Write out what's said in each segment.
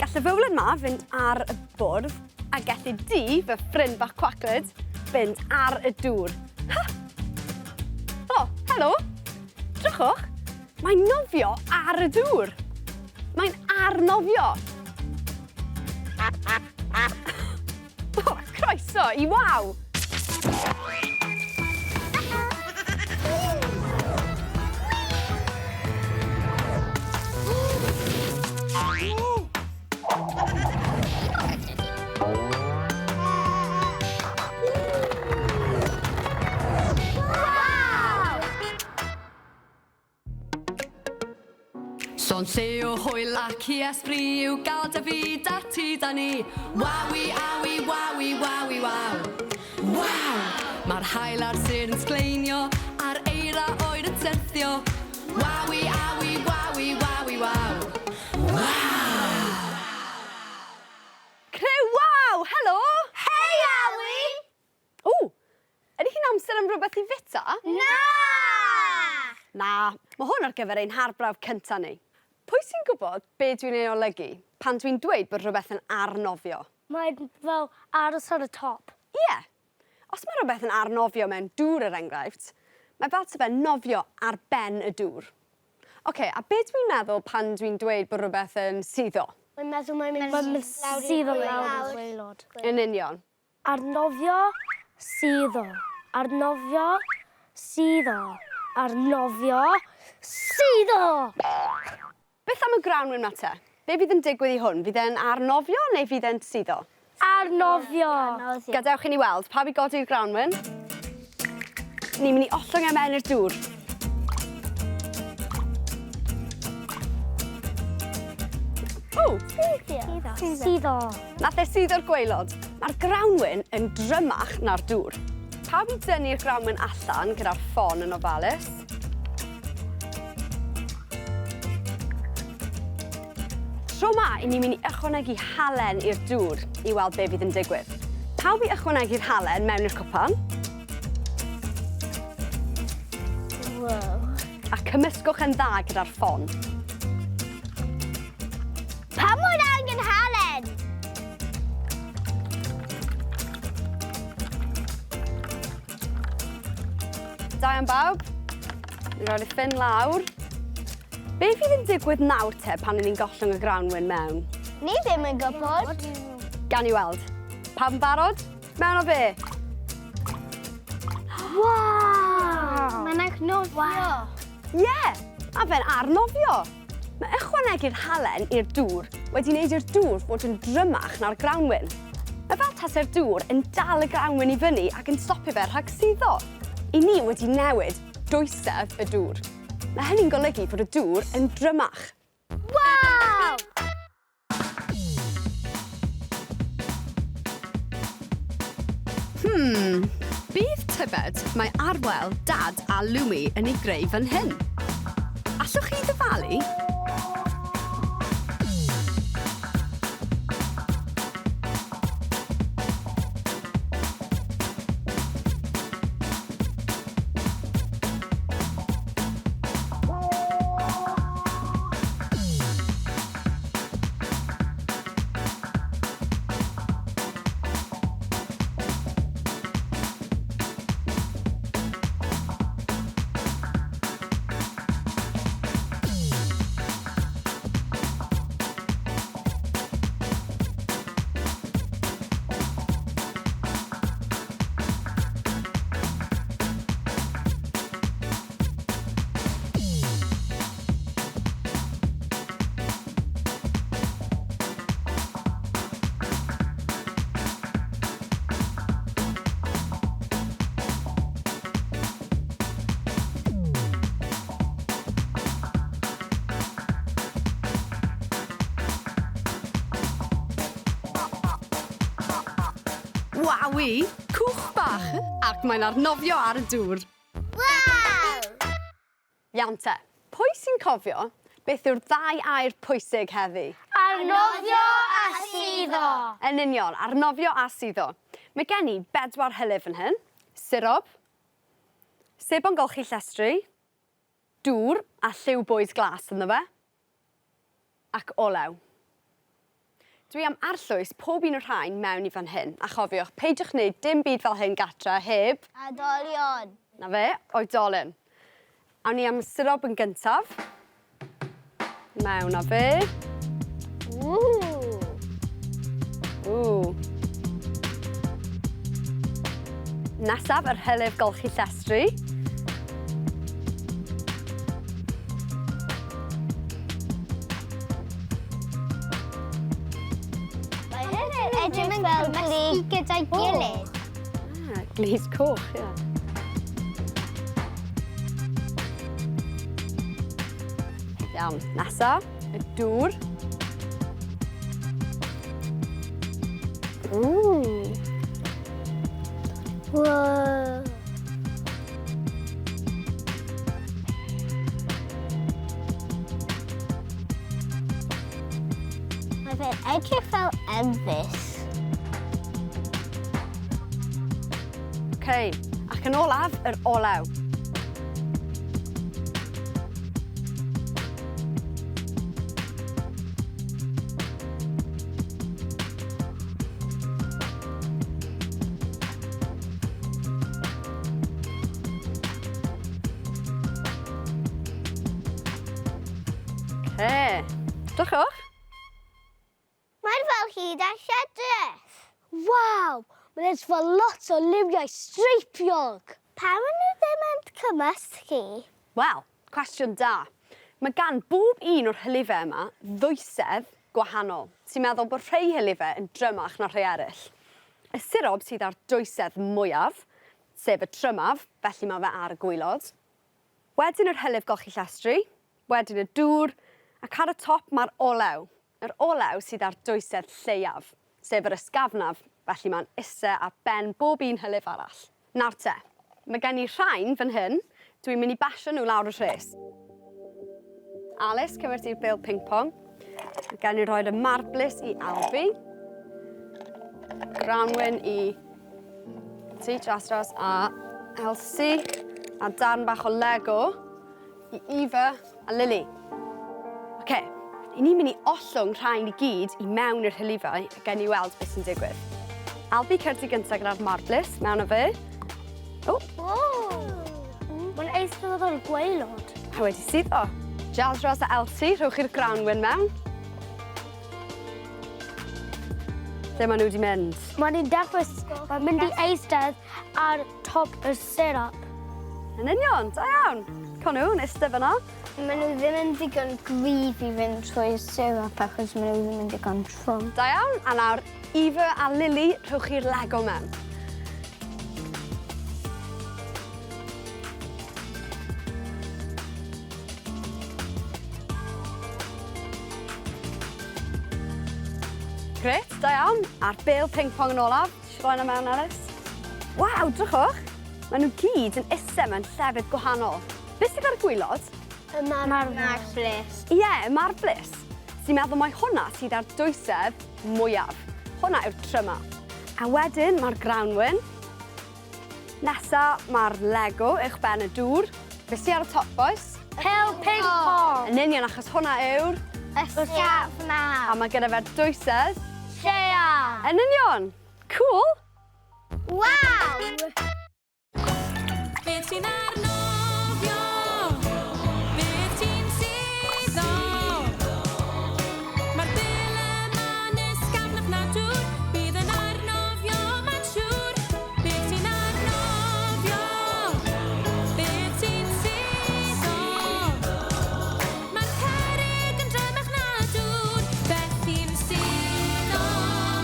Gall y fywlen ma fynd ar y bwrdd a gallu di, fy ffrind bach cwaclyd, fynd ar y dŵr. Ha! O, helo! Drychwch, mae'n nofio ar y dŵr. Mae'n arnofio. O, croeso i waw! Son seo hwyl ac i esbri yw gael dy fyd a ti da ni. Wawi, awi, wawi, wawi, waw. Waw! Mae'r hael ar sy'n sgleinio, a'r eira oed yn syrthio. Wawi, awi, wawi, wawi, waw. Waw! Criw, waw! Helo! Hei, Awi! O, ydy hi'n amser am rhywbeth i fita? Na! Na, mae hwn ar gyfer ein harbrawf cynta ni. Pwy sy'n gwybod be dwi'n ei olygu pan dwi'n dweud bod rhywbeth yn arnofio? Mae'n fel aros ar y top. Ie. Os mae rhywbeth yn arnofio mewn dŵr er enghraifft, mae fel ta nofio ar ben y dŵr. Oce, a be dwi'n meddwl pan dwi'n dweud bod rhywbeth yn suddo? Mae'n meddwl mae'n mynd sydd o lawr i'r gwaelod. Yn union. Arnofio, suddo. Arnofio, suddo. Arnofio, suddo! Beth am y grawnwyn ma te? Be fydd yn digwydd i hwn? Fydd e'n arnofio neu fydd e'n suddo? Arnofio. Gadewch i ni weld, pa fi godi'r grawnwyn? Ni'n mynd i ollwng e mewn i'r dŵr. O, Suddo. nath e suddo'r gwaelod. Mae'r grawnwyn yn drymach na'r dŵr. Pa fi dynnu'r grawnwyn allan gyda'r ffon yn ofalus? Tro ma, i ni'n mynd i ychwanegu halen i'r dŵr i weld be fydd yn digwydd. Pawb i ychwanegu'r halen mewn i'r cwpan. Wow. A cymysgwch yn dda gyda'r ffon. Pa mwyn angen halen? Da iawn bawb. Ni'n rhoi'r ffyn lawr. Be fydd yn digwydd nawr te pan ni'n gollwng y grawnwyn mewn? Ni ddim yn gwybod. Gan i weld. Pawb yn barod? Mewn o fe. Wow! Mae'n arnofio. Ie, a fe'n arnofio. Mae ychwanegu'r halen i'r dŵr wedi wneud i'r dŵr fod yn drymach na'r grawnwyn. Mae fel tase'r dŵr yn dal y grawnwyn i fyny ac yn stopio fe rhag suddo. I ni wedi newid dwysedd y dŵr. Mae hynny'n golygu bod y dŵr yn drymach. Wow! Bydd tybed mae Arwel, Dad a Lumi yn ei greu fan hyn. Allwch chi ddyfalu? Wawi, cwch bach, ac mae'n arnofio ar y dŵr. Wow! Iawn te, pwy sy'n cofio beth yw'r ddau air pwysig heddi? Arnofio a suddo. Yn union, arnofio a suddo. Mae gen i 4 hylif yn hyn. Sirob, sebon golchi llestri, dŵr a lliw bwys glas ynddo fe, ac olew. Dwi am arllwys pob un o'r rhain mewn i fan hyn. A chofiwch, peidiwch wneud dim byd fel hyn gatra heb... Adolion. Na fe, oedolyn. Awn ni am syrob yn gyntaf. Mewn â fe. Ww. Nesaf, yr hylif golchi llestri. Mae hyn yn edrych fel gli gyda'i gilydd. Glis coch, ie. Iawn, nesaf, y dŵr. Wow. Mae fe'n edrych fel ymfus. OK, ac yn olaf, yr olew. Drychwch. Mae'n fel hyd a lledrith. Waw, mae'n edrych fel lot o liwiau streipiog. Pam yn nhw ddim yn cymysgu? Wel, cwestiwn da. Mae gan bob un o'r hylifau yma ddwysedd gwahanol, sy'n meddwl bod rhai hylifau yn drymach na rhai eraill. Y sirob sydd ar dwysedd mwyaf, sef y trymaf, felly mae fe ar y gwylod. Wedyn yr hylif golchi llestri, wedyn y dŵr, ac ar y top mae'r olew. Yr olew sydd ar dwysedd lleiaf, sef yr ysgafnaf, felly mae'n ise a ben bob un hylif arall. Nawr te, mae gen i rhain fan hyn, dwi'n mynd i basio nhw lawr y rhes. Alice, cyfer ti'r bil ping-pong. Mae gen i roed y marblis i Alfie. Grawnwyn i ti, Jastras, a Elsie. A darn bach o Lego i Eva a Lily. OK, i ni'n mynd i ollwng rhain i gyd i mewn i'r hylifau a gen i weld beth sy'n digwydd. Albi cerdi gyntaf gyda'r marblis, mewn â fe. Mae'n eistedd o'r gwaelod. A wedi suddo. Jaldros a Elsie, rhowch i'r grawnwyn mewn. Lle maen nhw wedi mynd? Mae'n mynd i eistedd ar top y sirop. Yn union, da iawn. Con nhw'n eistedd fyna. Maen nhw ddim yn digon gryf i fynd trwy'r sirop achos maen nhw ddim yn digon trwm. Da iawn, a nawr Eva a Lily, rhowch i'r Lego mewn. Gret, da iawn. A'r bil ping-pong yn olaf. Roi yna mewn, Alice. Waw, drychwch. Maen nhw gyd yn ise mewn llefydd gwahanol. Beth sydd ar y gwylod? Y marblis. Ie, y marblis. Sy'n meddwl mai hwnna sydd ar dwysedd mwyaf. Hwnna yw'r tryma. A wedyn mae'r grawnwyn. Nesa mae'r Lego uwch ben y dŵr. Beth sydd ar y top, boys? Pil ping-pong. Yn union, achos hwnna yw'r... Ysgafnaf. A mae gyda fe'r dwysedd. Lleia. Yn union. Cool. Waw! Beth sy'n Arnofio? Beth sy'n suddo? Mae'r bil yma'n ysgafnaf natŵr, bydd yn Arnofio ma'n siŵr. Beth sy'n Arnofio? Beth sy'n suddo? Mae'r cerrig yn drymach natŵr, beth sy'n suddo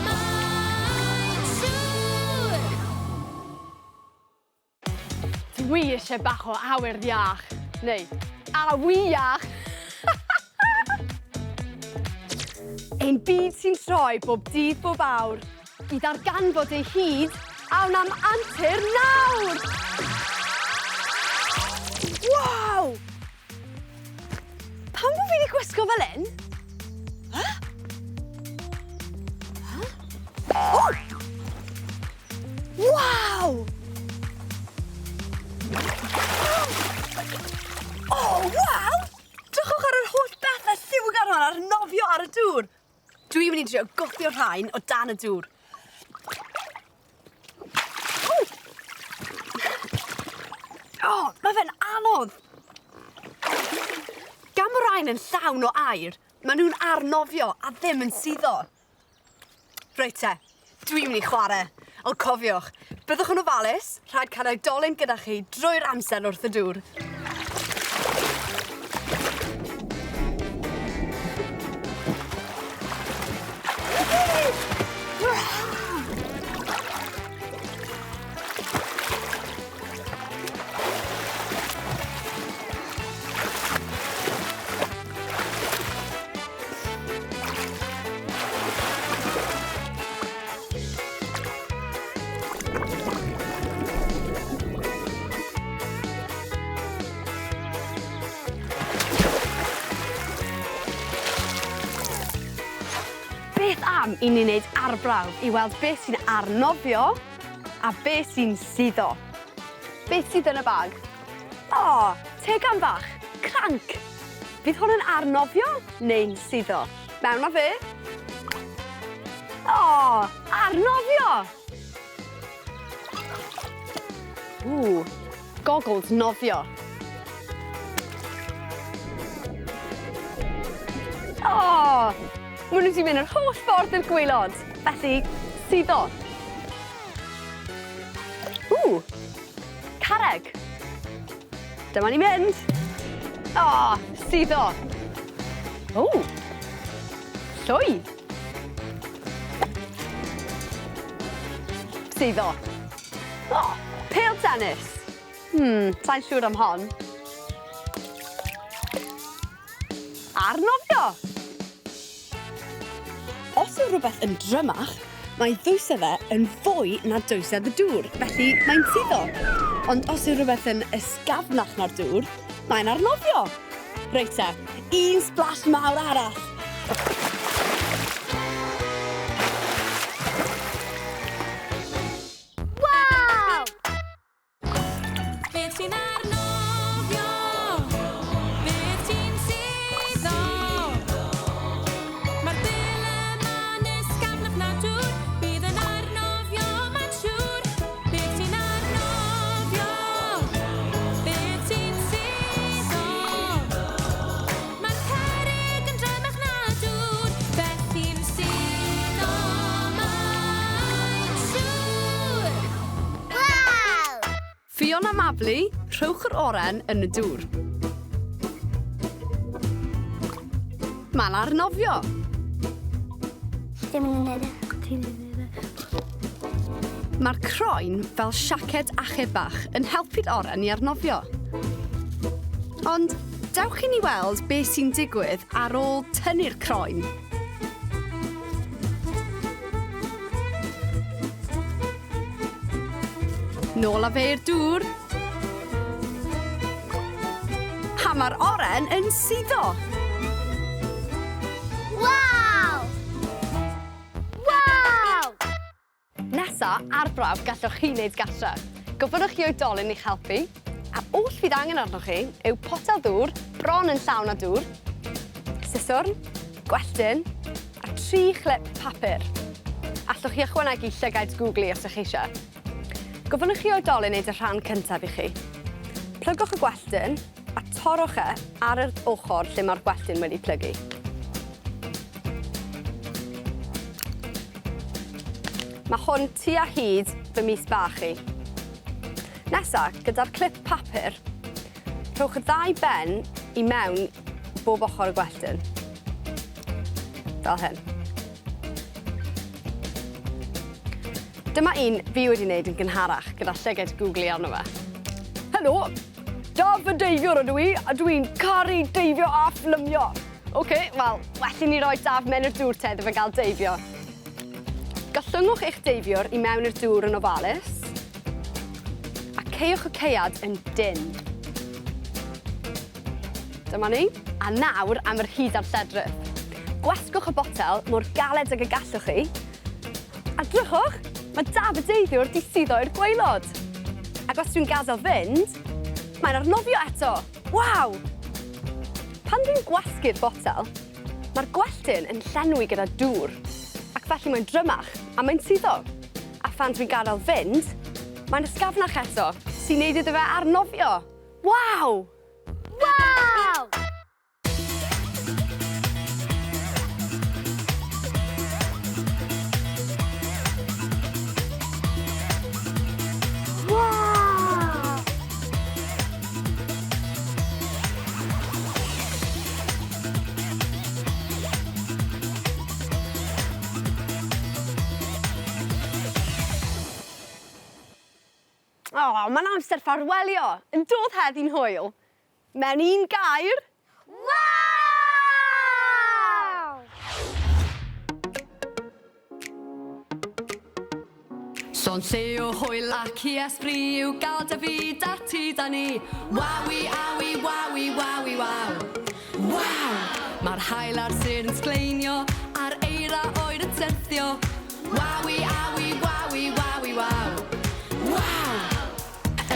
ma'n siŵr. Dwi eisiau bach o awyr iach. Neu, awiach. Ein byd sy'n troi bob dydd bob awr i ddarganfod ei hyd awn am antur nawr. Waw! Pam bod fi wedi gwisgo fel hyn? Oh! Waw! Oh, waw! Drychwch ar yr holl bethau lliwgar hwn ar nofio ar y dŵr. Dwi'n mynd i drio gwthio rhain o dan y dŵr. Mae fe'n anodd. Gan bod rhain yn llawn o aer, maen nhw'n arnofio a ddim yn suddo. Reit te, dwi'n mynd i chwarae. Ond cofiwch, byddwch yn ofalus, rhaid cael oedolyn gyda chi drwy'r amser wrth y dŵr. Beth am i ni wneud arbrawf i weld beth sy'n arnofio a beth sy'n suddo? Beth sydd yn y bag? Tegan bach, cranc. Fydd hwn yn arnofio neu'n suddo? Mewn â fe. Arnofio! Goggles nofio. Maen nhw wedi mynd yr holl ffordd i'r gwaelod, felly suddo. Carreg. Dyma ni mynd. Suddo. Llwy. Suddo. Pêl tennis. Sa'n siŵr am hon. Arnofio. Os yw rhywbeth yn drymach, mae ddwysau fe yn fwy na dwysedd y dŵr, felly mae'n suddo. Ond os yw rhywbeth yn ysgafnach na'r dŵr, mae'n arnofio. Reit te, un splash mawr arall. Wow! Beth sy'n arnofio? Beth sy'n suddo? Mae'r dyleman ysgafnach na dŵr, bydd yn arnofio mae'n siŵr. Beth sy'n arnofio? Beth sy'n suddo? Mae'r cerrig yn drymach na dŵr, beth sy'n suddo mae'n siŵr. Wow! Fion a Mabli, rhowch yr oren yn y dŵr. Mae'n arnofio. Dim yn neud e. Mae'r croen fel siaced achub bach yn helpu'r oren i arnofio. Ond dewch i ni weld beth sy'n digwydd ar ôl tynnu'r croen. Nôl â fe i'r dŵr. A mae'r oren yn suddo. Wow! Wow! Nesa, arbrawf gallwch chi wneud gatra. Gofynnwch chi oedolyn i'ch helpu, a oll fydd angen arnoch chi yw potel ddŵr, bron yn llawn â dŵr, siswrn, gwelltyn, a 3 chlip papur. Allwch chi ychwanegu llygaid Google os ydych chi eisiau. Gofynnwch chi oedolyn wneud y rhan cyntaf i chi. Plygwch y gwelltyn a torrwch e ar yr ochr lle mae'r gwelltyn wedi plygu. Mae hwn tua hyd fy mis bach chi. Nesa, gyda'r clip papur, rhowch y 2 ben i mewn bob ochr y gwelltyn. Fel hyn. Dyma un fi wedi wneud yn gynharach gyda llygaid Google arno fe. Helo, da fy deifiwr ydw i, a dwi'n caru deifio a fflymio. Wel, well i ni roi daf mewn i'r dŵr te iddo fe gael deifio. Gallwngwch eich deifiwr i mewn i'r dŵr yn ofalus, a ceiwch y ceiad yn dyn. Dyma ni. A nawr am yr hyd a'r lledrith. Gwasgwch y botel mor galed ag y gallwch chi, a drychwch, mae daf y deithiwr di suddo i'r gwaelod. Ac os dwi'n gadael fynd, mae'n arnofio eto. Waw! Pan dwi'n gwasgu'r botel, Mae'r gwelltyn yn llenwi gyda dŵr, ac felly mae'n drymach a mae'n suddo. A phan dwi'n gadael fynd, mae'n ysgafnach eto, sy'n neud iddo fe arnofio. Waw! Wow! Wow! O, mae'n amser ffarwelio, yn dod heddi'n hwyl. Mewn un gair. Wow! Son se o hwyl ac i esbryd yw gael dy fyd a ti da ni. Wawi, awi, wawi, wawi, waw. Waw! Mae'r hael ar sy'n sgleinio, a'r eira oed yn syrthio. Wawi, awi, wawi, wawi, waw. Waw!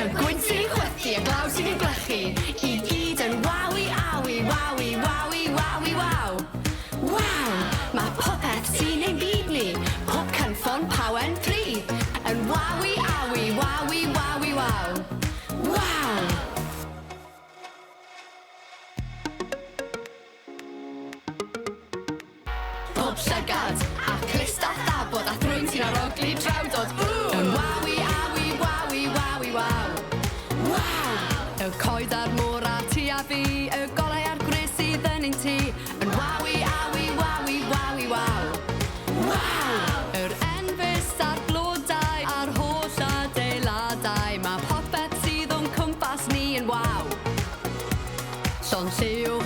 Y gwyn sy'n chwythu, y glaw sy'n glychu, i gyd yn wawi, awi, wawi, wawi, wawi, waw. Waw! Mae popeth sy'n ein byd ni, pob cynffon pawen pryd, yn wawi, awi, wawi, wawi, waw. Waw! Pob llygad a clust a thabod a thrwyn sy'n arogli drewdod. Yn wawi, awi, wawi, wawi, waw. Waw! Y coed a'r môr a ti a fi, y golau a'r gwres sydd yn ein ti. Yn wawi, awi, wawi, wawi, waw. Waw! Yr enfys a'r blodau a'r holl adeiladau. Mae popeth sydd o'n cwmpas ni yn waw. Son lle o